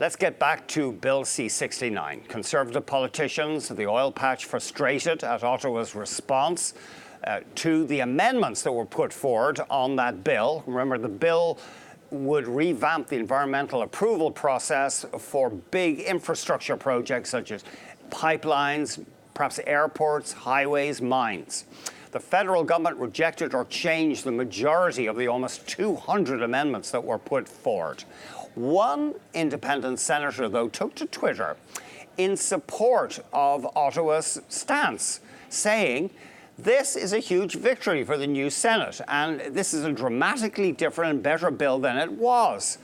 Let's get back to Bill C-69. Conservative politicians, the oil patch, frustrated at Ottawa's response to the amendments that were put forward on that bill. Remember, the bill would revamp the environmental approval process for big infrastructure projects such as pipelines, perhaps airports, highways, mines. The federal government rejected or changed the majority of the almost 200 amendments that were put forward. One independent senator, though, took to Twitter in support of Ottawa's stance, saying, "This is a huge victory for the new Senate, and this is a dramatically different and better bill than it was."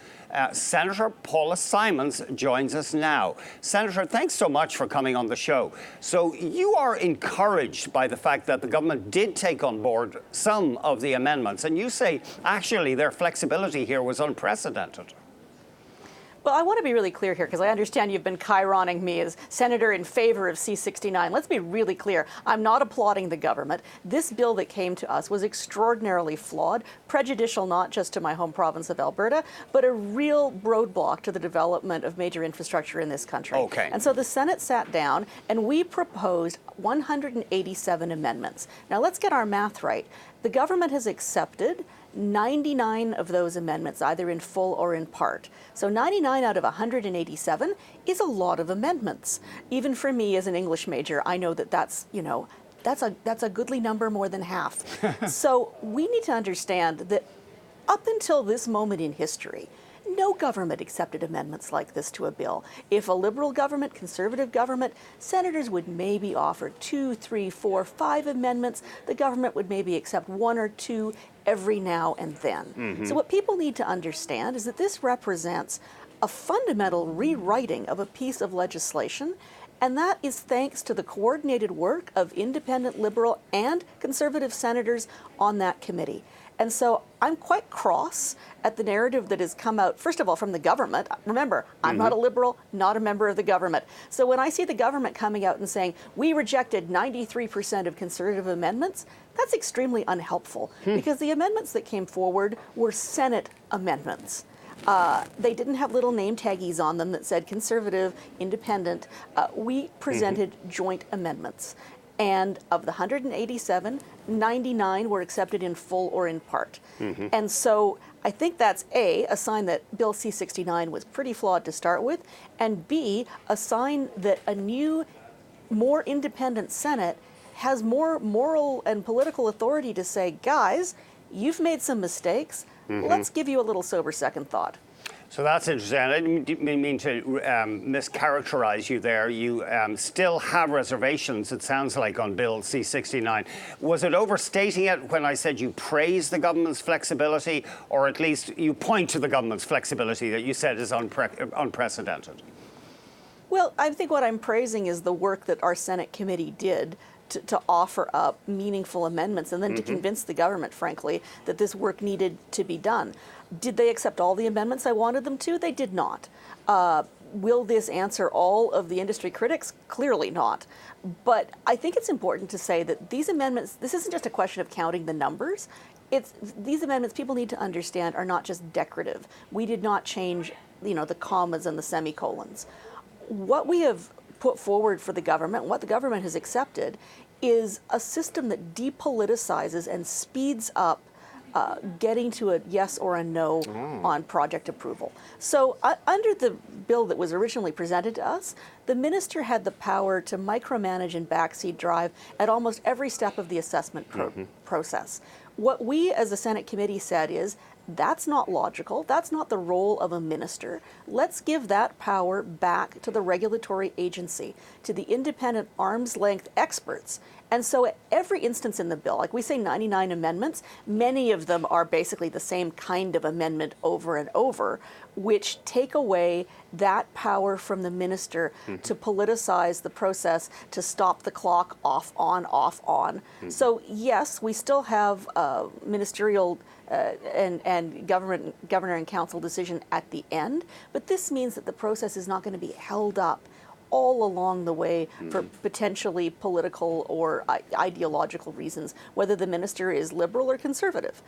Senator Paula Simons joins us now. Senator, thanks so much for coming on the show. So you are encouraged by the fact that the government did take on board some of the amendments, and you say, actually, their flexibility here was unprecedented. Well, I want to be really clear here because I understand you've been chyroning me as senator in favor of C-69. Let's be really clear. I'm not applauding the government. This bill that came to us was extraordinarily flawed, prejudicial not just to my home province of Alberta, but a real roadblock to the development of major infrastructure in this country. Okay. And so the Senate sat down and we proposed 187 amendments. Now let's get our math right. The government has accepted 99 of those amendments, either in full or in part. So 99 out of 187 is a lot of amendments. Even for me as an English major, I know that that's a goodly number, more than half. So we need to understand that up until this moment in history, no government accepted amendments like this to a bill. If a Liberal government, Conservative government, senators would maybe offer 2, 3, 4, 5 amendments. The government would maybe accept 1 or 2 every now and then. So what people need to understand is that this represents a fundamental rewriting of a piece of legislation, and that is thanks to the coordinated work of independent Liberal and Conservative senators on that committee. And so I'm quite cross at the narrative that has come out, first of all, from the government. Remember, I'm not a Liberal, not a member of the government. So when I see the government coming out and saying, we rejected 93% of Conservative amendments, that's extremely unhelpful because the amendments that came forward were Senate amendments. They didn't have little name taggies on them that said Conservative, Independent. We presented joint amendments. And of the 187, 99 were accepted in full or in part. And so I think that's A, a sign that Bill C-69 was pretty flawed to start with, and B, a sign that a new, more independent Senate has more moral and political authority to say, guys, you've made some mistakes. Let's give you a little sober second thought. So that's interesting. I didn't mean to mischaracterize you there. You still have reservations, it sounds like, on Bill C-69. Was it overstating it when I said you praise the government's flexibility, or at least you point to the government's flexibility that you said is unprecedented? Well, I think what I'm praising is the work that our Senate committee did to offer up meaningful amendments and then to convince the government, frankly, that this work needed to be done. Did they accept all the amendments I wanted them to? They did not. Will this answer all of the industry critics? Clearly not. But I think it's important to say that these amendments, this isn't just a question of counting the numbers. These amendments, people need to understand, are not just decorative. We did not change, the commas and the semicolons. What we have put forward for the government, what the government has accepted, is a system that depoliticizes and speeds up getting to a yes or a no on project approval. So under the bill that was originally presented to us, the minister had the power to micromanage and backseat drive at almost every step of the assessment process. What we as a Senate committee said is, that's not logical. That's not the role of a minister. Let's give that power back to the regulatory agency, to the independent arm's length experts. And so at every instance in the bill, like we say 99 amendments, many of them are basically the same kind of amendment over and over, which take away that power from the minister to politicize the process, to stop the clock off, on. So yes, we still have ministerial and governor and council decision at the end, but this means that the process is not going to be held up all along the way for potentially political or ideological reasons, whether the minister is Liberal or Conservative.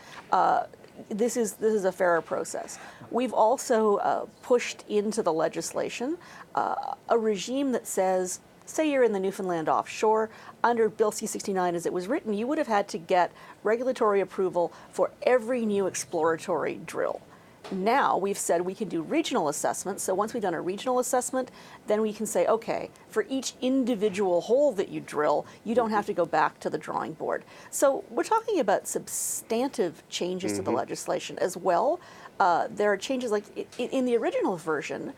this is a fairer process. We've also pushed into the legislation a regime that says, say you're in the Newfoundland offshore, under Bill C-69 as it was written, you would have had to get regulatory approval for every new exploratory drill. Now we've said we can do regional assessments. So once we've done a regional assessment, then we can say, okay, for each individual hole that you drill, you don't have to go back to the drawing board. So we're talking about substantive changes to the legislation as well. There are changes like in the original version,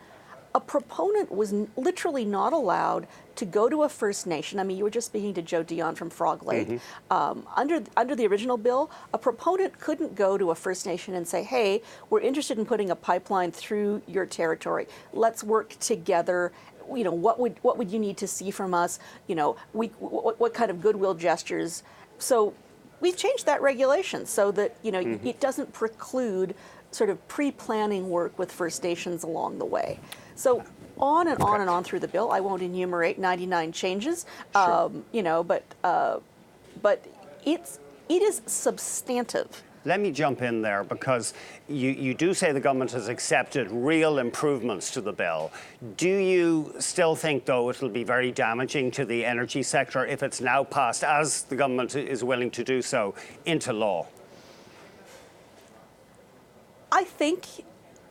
a proponent was literally not allowed to go to a First Nation. I mean, you were just speaking to Joe Dion from Frog Lake. Under the original bill, a proponent couldn't go to a First Nation and say, hey, we're interested in putting a pipeline through your territory. Let's work together. You know, what would you need to see from us? You know, what kind of goodwill gestures? So we've changed that regulation so that, you know, it doesn't preclude sort of pre-planning work with First Nations along the way. So on and on and on through the bill. I won't enumerate 99 changes, you know, but it is substantive. Let me jump in there because you do say the government has accepted real improvements to the bill. Do you still think, though, it'll be very damaging to the energy sector if it's now passed, as the government is willing to do so, into law? I think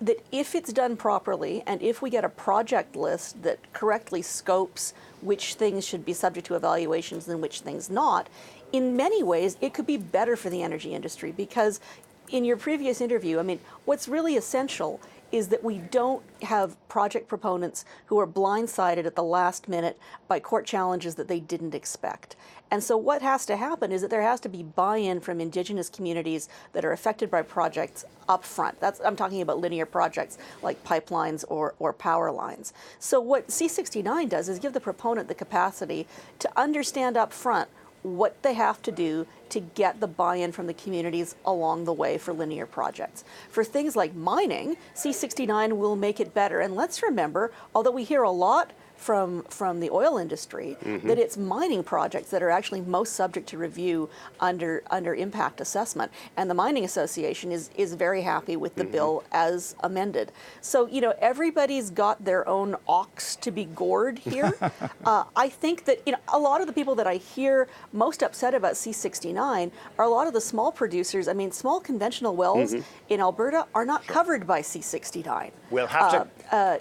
that if it's done properly and if we get a project list that correctly scopes which things should be subject to evaluations and which things not, in many ways it could be better for the energy industry because in your previous interview, I mean, what's really essential is that we don't have project proponents who are blindsided at the last minute by court challenges that they didn't expect. And so what has to happen is that there has to be buy-in from Indigenous communities that are affected by projects up front. I'm talking about linear projects like pipelines or power lines. So what C-69 does is give the proponent the capacity to understand up front what they have to do to get the buy-in from the communities along the way for linear projects. For things like mining, C-69 will make it better. And let's remember, although we hear a lot from the oil industry, that it's mining projects that are actually most subject to review under impact assessment. And the Mining Association is very happy with the bill as amended. So, you know, everybody's got their own ox to be gored here. I think that, you know, a lot of the people that I hear most upset about C-69 are a lot of the small producers. I mean, small conventional wells in Alberta are not covered by C-69. We'll have to...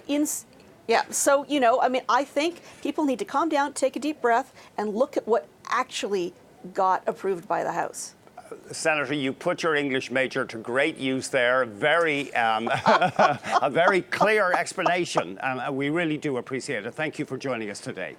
Yeah, so, you know, I mean, I think people need to calm down, take a deep breath, and look at what actually got approved by the House. Senator, you put your English major to great use there. A very clear explanation, and we really do appreciate it. Thank you for joining us today.